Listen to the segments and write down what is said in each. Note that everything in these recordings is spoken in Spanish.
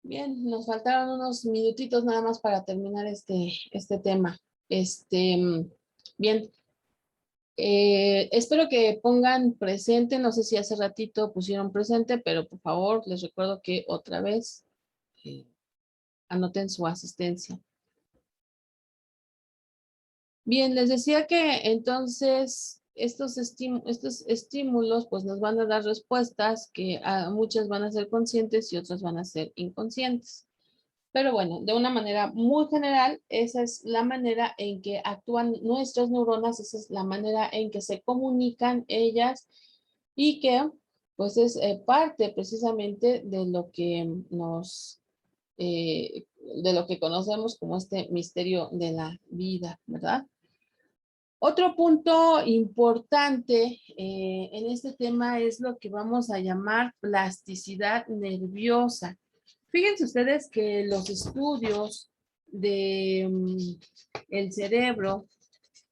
Bien, nos faltaron unos minutitos nada más para terminar este tema. Bien, espero que pongan presente, no sé si hace ratito pusieron presente, pero por favor les recuerdo que otra vez eh, anoten su asistencia. Bien, les decía que entonces estos estímulos pues nos van a dar respuestas que muchas van a ser conscientes y otras van a ser inconscientes. Pero bueno, de una manera muy general, esa es la manera en que actúan nuestras neuronas, esa es la manera en que se comunican ellas y que pues es parte precisamente de lo que de lo que conocemos como este misterio de la vida, ¿verdad? Otro punto importante en este tema es lo que vamos a llamar plasticidad nerviosa. Fíjense ustedes que los estudios de el cerebro,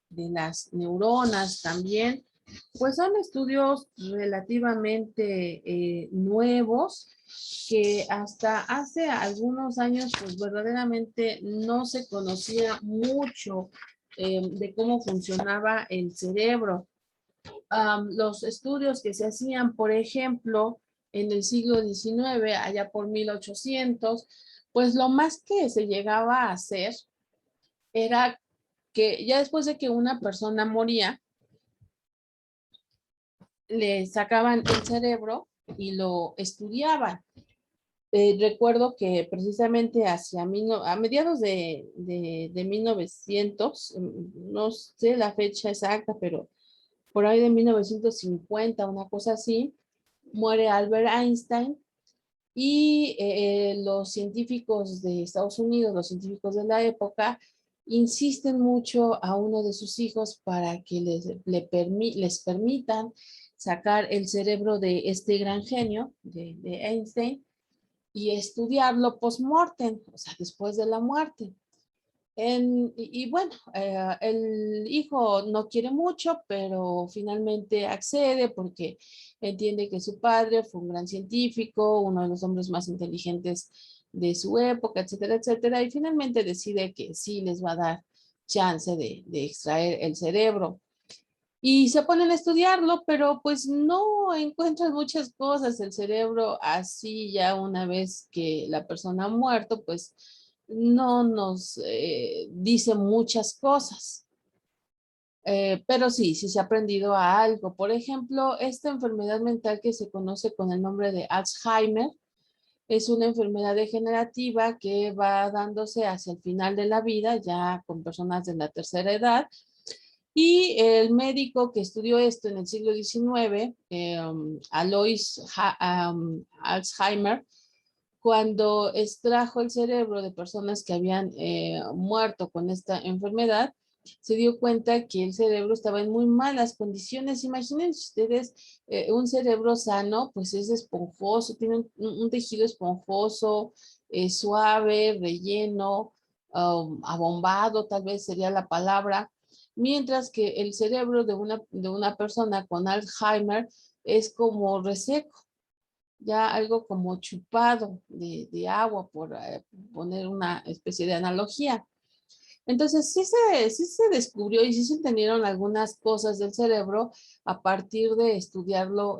de las neuronas también, pues son estudios relativamente nuevos que hasta hace algunos años pues verdaderamente no se conocía mucho de cómo funcionaba el cerebro. Los estudios que se hacían, por ejemplo, en el siglo XIX, allá por 1800, pues lo más que se llegaba a hacer era que ya después de que una persona moría, le sacaban el cerebro y lo estudiaban. Recuerdo que precisamente a mediados de 1900, no sé la fecha exacta, pero por ahí de 1950, una cosa así, muere Albert Einstein y los científicos de Estados Unidos, los científicos de la época, insisten mucho a uno de sus hijos para que les permitan sacar el cerebro de este gran genio de Einstein y estudiarlo post-mortem, o sea, después de la muerte. Y bueno, el hijo no quiere mucho, pero finalmente accede porque entiende que su padre fue un gran científico, uno de los hombres más inteligentes de su época, etcétera, etcétera, y finalmente decide que sí les va a dar chance de extraer el cerebro. Y se ponen a estudiarlo, pero pues no encuentran muchas cosas. El cerebro así ya una vez que la persona ha muerto, pues no nos dice muchas cosas. Pero sí, sí se ha aprendido a algo. Por ejemplo, esta enfermedad mental que se conoce con el nombre de Alzheimer es una enfermedad degenerativa que va dándose hacia el final de la vida, ya con personas de la tercera edad. Y el médico que estudió esto en el siglo XIX, Alois Alzheimer, cuando extrajo el cerebro de personas que habían muerto con esta enfermedad, se dio cuenta que el cerebro estaba en muy malas condiciones. Imaginen ustedes un cerebro sano, pues es esponjoso, tiene un tejido esponjoso, suave, relleno, abombado, tal vez sería la palabra, mientras que el cerebro de una persona con Alzheimer es como reseco, ya algo como chupado de agua, por poner una especie de analogía. Entonces, sí se descubrió y sí se entendieron algunas cosas del cerebro a partir de estudiarlo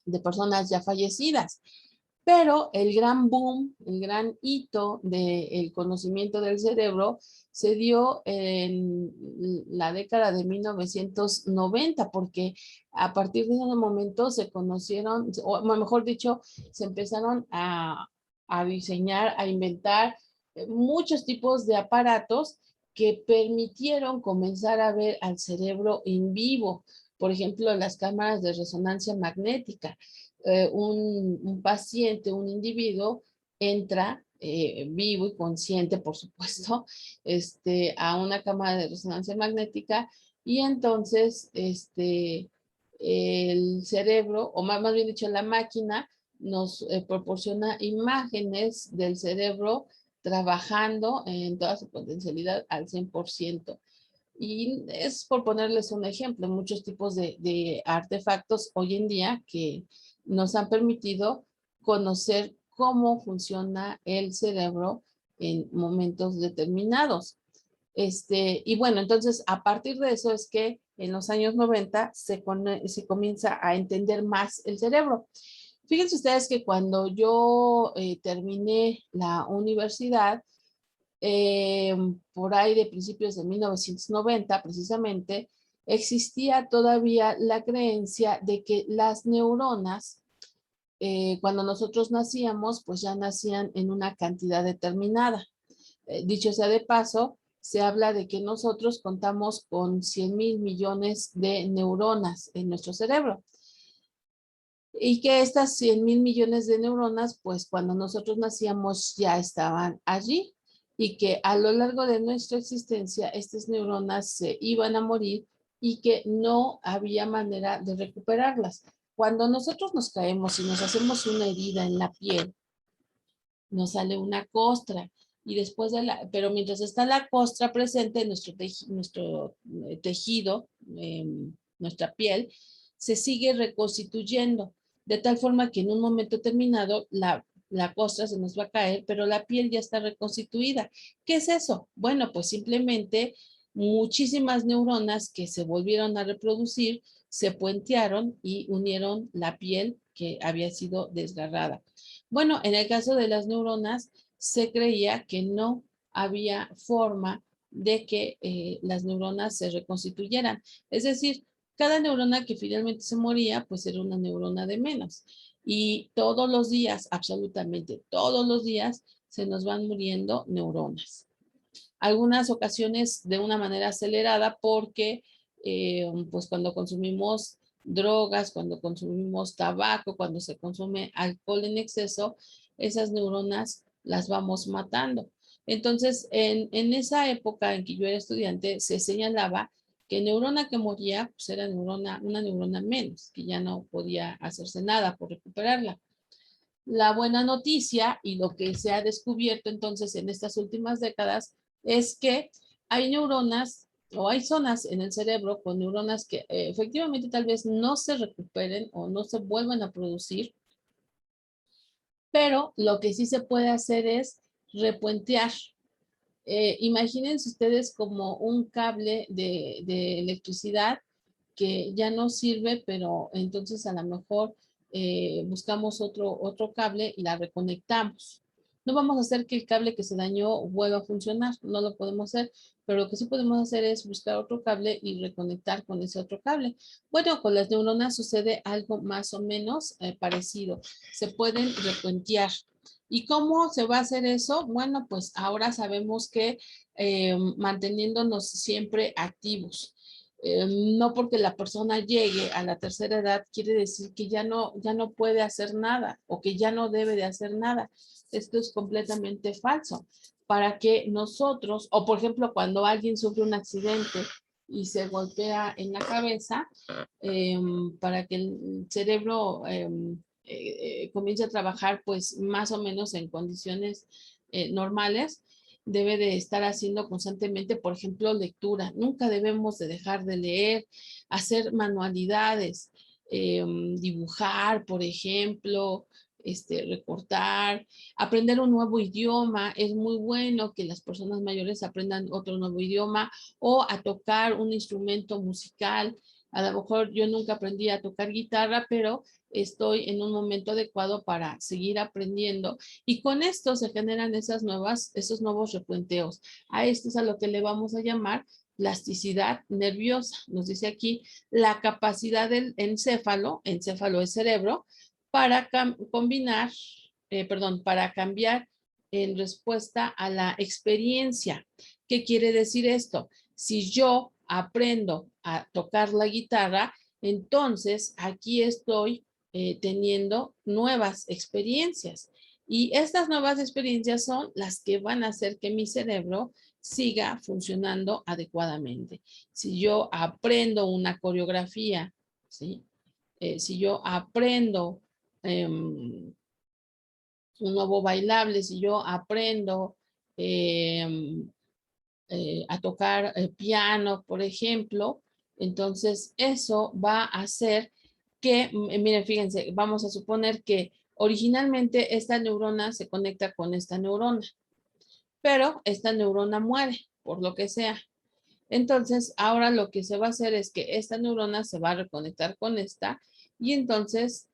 de personas ya fallecidas. Pero el gran boom, el gran hito del conocimiento del cerebro se dio en la década de 1990, porque a partir de ese momento se conocieron, o mejor dicho, se empezaron a diseñar, a inventar muchos tipos de aparatos que permitieron comenzar a ver al cerebro en vivo. Por ejemplo, las cámaras de resonancia magnética. Un paciente, un individuo, entra vivo y consciente, por supuesto, a una cámara de resonancia magnética y entonces el cerebro, o más bien dicho, la máquina, nos proporciona imágenes del cerebro trabajando en toda su potencialidad al 100%. Y es por ponerles un ejemplo, muchos tipos de artefactos hoy en día que nos han permitido conocer cómo funciona el cerebro en momentos determinados. Y bueno, entonces a partir de eso es que en los años 90 se comienza a entender más el cerebro. Fíjense ustedes que cuando yo terminé la universidad, por ahí de principios de 1990 precisamente, existía todavía la creencia de que las neuronas, cuando nosotros nacíamos, pues ya nacían en una cantidad determinada. Dicho sea de paso, se habla de que nosotros contamos con 100,000 millones de neuronas en nuestro cerebro. Y que estas 100,000 millones de neuronas, pues cuando nosotros nacíamos ya estaban allí y que a lo largo de nuestra existencia estas neuronas se iban a morir y que no había manera de recuperarlas. Cuando nosotros nos caemos y nos hacemos una herida en la piel, nos sale una costra y después pero mientras está la costra presente, nuestro tejido, nuestra piel, se sigue reconstituyendo, de tal forma que en un momento determinado la costra se nos va a caer, pero la piel ya está reconstituida. ¿Qué es eso? Bueno, pues simplemente muchísimas neuronas que se volvieron a reproducir se puentearon y unieron la piel que había sido desgarrada. Bueno, en el caso de las neuronas, se creía que no había forma de que las neuronas se reconstituyeran. Es decir, cada neurona que finalmente se moría, pues era una neurona de menos. Y todos los días, absolutamente todos los días, se nos van muriendo neuronas. Algunas ocasiones de una manera acelerada porque pues cuando consumimos drogas, cuando consumimos tabaco, cuando se consume alcohol en exceso, esas neuronas las vamos matando. Entonces, en esa época en que yo era estudiante, se señalaba que neurona que moría, pues era una neurona menos, que ya no podía hacerse nada por recuperarla. La buena noticia y lo que se ha descubierto entonces en estas últimas décadas es que hay neuronas o hay zonas en el cerebro con neuronas que efectivamente tal vez no se recuperen o no se vuelvan a producir, pero lo que sí se puede hacer es repuentear. Imagínense ustedes como un cable de electricidad que ya no sirve, pero entonces a lo mejor buscamos otro cable y la reconectamos. No vamos a hacer que el cable que se dañó vuelva a funcionar, no lo podemos hacer, pero lo que sí podemos hacer es buscar otro cable y reconectar con ese otro cable. Bueno, con las neuronas sucede algo más o menos parecido. Se pueden repuentear. ¿Y cómo se va a hacer eso? Bueno, pues ahora sabemos que manteniéndonos siempre activos. No porque la persona llegue a la tercera edad quiere decir que ya no puede hacer nada o que ya no debe de hacer nada. Esto es completamente falso. Para que nosotros, o por ejemplo, cuando alguien sufre un accidente y se golpea en la cabeza, para que el cerebro comience a trabajar pues más o menos en condiciones normales, debe de estar haciendo constantemente, por ejemplo, lectura. Nunca debemos de dejar de leer, hacer manualidades, dibujar, por ejemplo, recortar, aprender un nuevo idioma. Es muy bueno que las personas mayores aprendan otro nuevo idioma o a tocar un instrumento musical. A lo mejor yo nunca aprendí a tocar guitarra, pero estoy en un momento adecuado para seguir aprendiendo y con esto se generan esos nuevos repuenteos. A esto es a lo que le vamos a llamar plasticidad nerviosa. Nos dice aquí la capacidad del encéfalo es cerebro, para para cambiar en respuesta a la experiencia. ¿Qué quiere decir esto? Si yo aprendo a tocar la guitarra, entonces aquí estoy teniendo nuevas experiencias. Y estas nuevas experiencias son las que van a hacer que mi cerebro siga funcionando adecuadamente. Si yo aprendo una coreografía, ¿sí? Si yo aprendo un nuevo bailable, si yo aprendo a tocar piano, por ejemplo, entonces eso va a hacer que, miren, fíjense, vamos a suponer que Originalmente esta neurona se conecta con esta neurona, pero esta neurona muere, por lo que sea. Entonces, ahora lo que se va a hacer es que esta neurona se va a reconectar con esta y entonces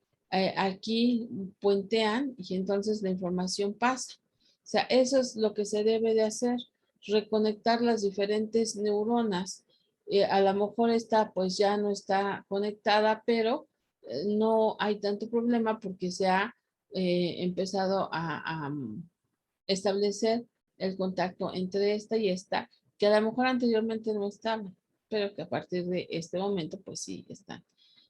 aquí puentean y entonces la información pasa. O sea, eso es lo que se debe de hacer, reconectar las diferentes neuronas. A lo mejor esta pues ya no está conectada, pero no hay tanto problema porque se ha empezado a establecer el contacto entre esta y esta, que a lo mejor anteriormente no estaban, pero que a partir de este momento pues sí están.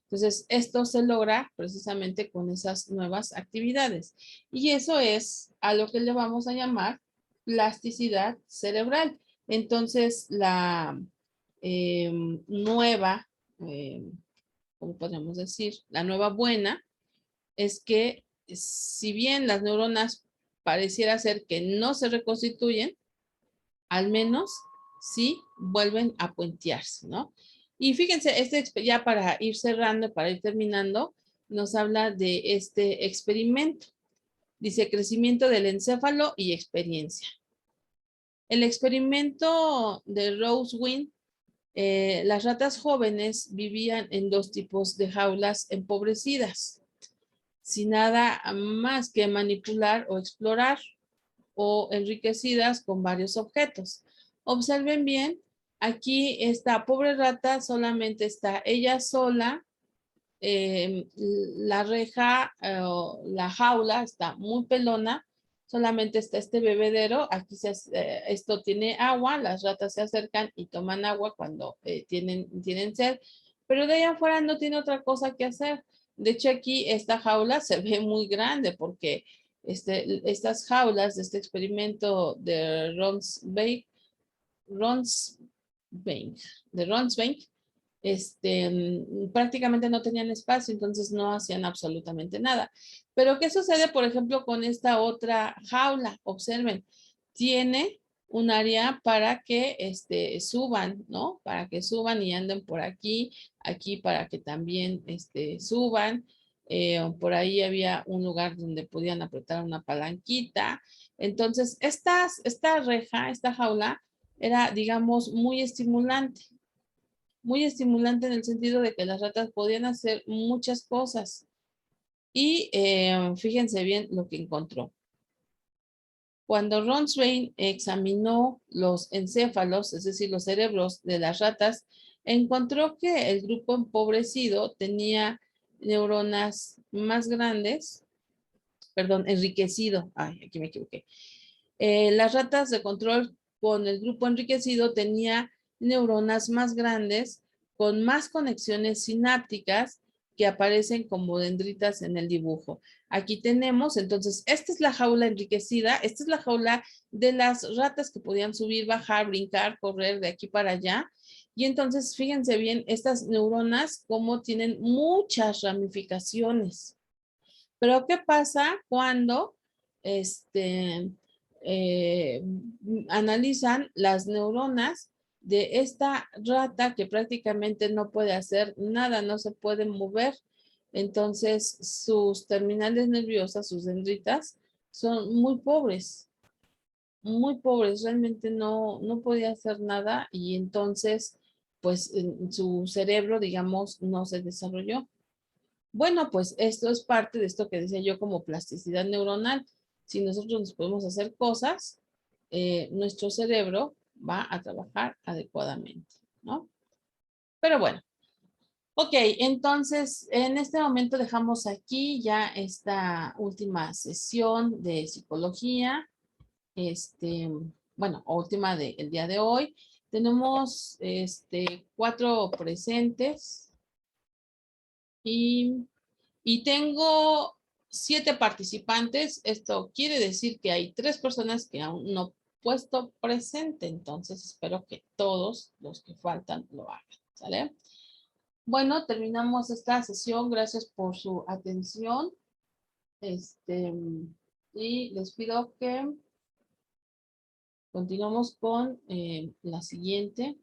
Entonces, esto se logra precisamente con esas nuevas actividades. Y eso es a lo que le vamos a llamar plasticidad cerebral. Entonces, la nueva, ¿cómo podríamos decir? La nueva buena es que si bien las neuronas pareciera ser que no se reconstituyen, al menos sí vuelven a puentearse, ¿no? Y fíjense, ya para ir cerrando, para ir terminando, nos habla de este experimento. Dice crecimiento del encéfalo y experiencia. El experimento de Rosewind, las ratas jóvenes vivían en dos tipos de jaulas empobrecidas, sin nada más que manipular o explorar, o enriquecidas con varios objetos. Observen bien, aquí esta pobre rata solamente está ella sola, la reja, la jaula está muy pelona, solamente está este bebedero, aquí esto tiene agua, las ratas se acercan y toman agua cuando tienen sed, pero de ahí afuera no tiene otra cosa que hacer. De hecho, aquí esta jaula se ve muy grande porque estas jaulas de este experimento de Ronsbank, de Ronsbank, prácticamente no tenían espacio, entonces no hacían absolutamente nada. Pero ¿qué sucede, por ejemplo, con esta otra jaula? Observen, tiene un área para que suban, ¿no? Para que suban y anden por aquí, aquí para que también suban. Por ahí había un lugar donde podían apretar una palanquita. Entonces, esta reja, esta jaula, era, digamos, muy estimulante en el sentido de que las ratas podían hacer muchas cosas. Y fíjense bien lo que encontró. Cuando Ronswain examinó los encéfalos, es decir, los cerebros de las ratas, encontró que el grupo empobrecido tenía neuronas más grandes, perdón, enriquecido. Ay, aquí me equivoqué. Las ratas de control con el grupo enriquecido tenía neuronas más grandes con más conexiones sinápticas que aparecen como dendritas en el dibujo. Aquí tenemos, entonces, esta es la jaula enriquecida, esta es la jaula de las ratas que podían subir, bajar, brincar, correr de aquí para allá. Y entonces, fíjense bien, estas neuronas como tienen muchas ramificaciones. Pero ¿qué pasa cuando eh, analizan las neuronas de esta rata que prácticamente no puede hacer nada, no se puede mover? Entonces, sus terminales nerviosas, sus dendritas, son muy pobres, realmente no podía hacer nada y entonces, pues, su cerebro, digamos, no se desarrolló. Bueno, pues esto es parte de esto que decía yo como plasticidad neuronal. Si nosotros nos podemos hacer cosas, nuestro cerebro va a trabajar adecuadamente, ¿no? Pero bueno, ok, entonces en este momento dejamos aquí ya esta última sesión de psicología, bueno, última del día de hoy. Tenemos 4 presentes y tengo 7 participantes. Esto quiere decir que hay 3 personas que aún no han puesto presente. Entonces espero que todos los que faltan lo hagan. ¿Sale? Bueno, terminamos esta sesión. Gracias por su atención. Y les pido que continuemos con la siguiente.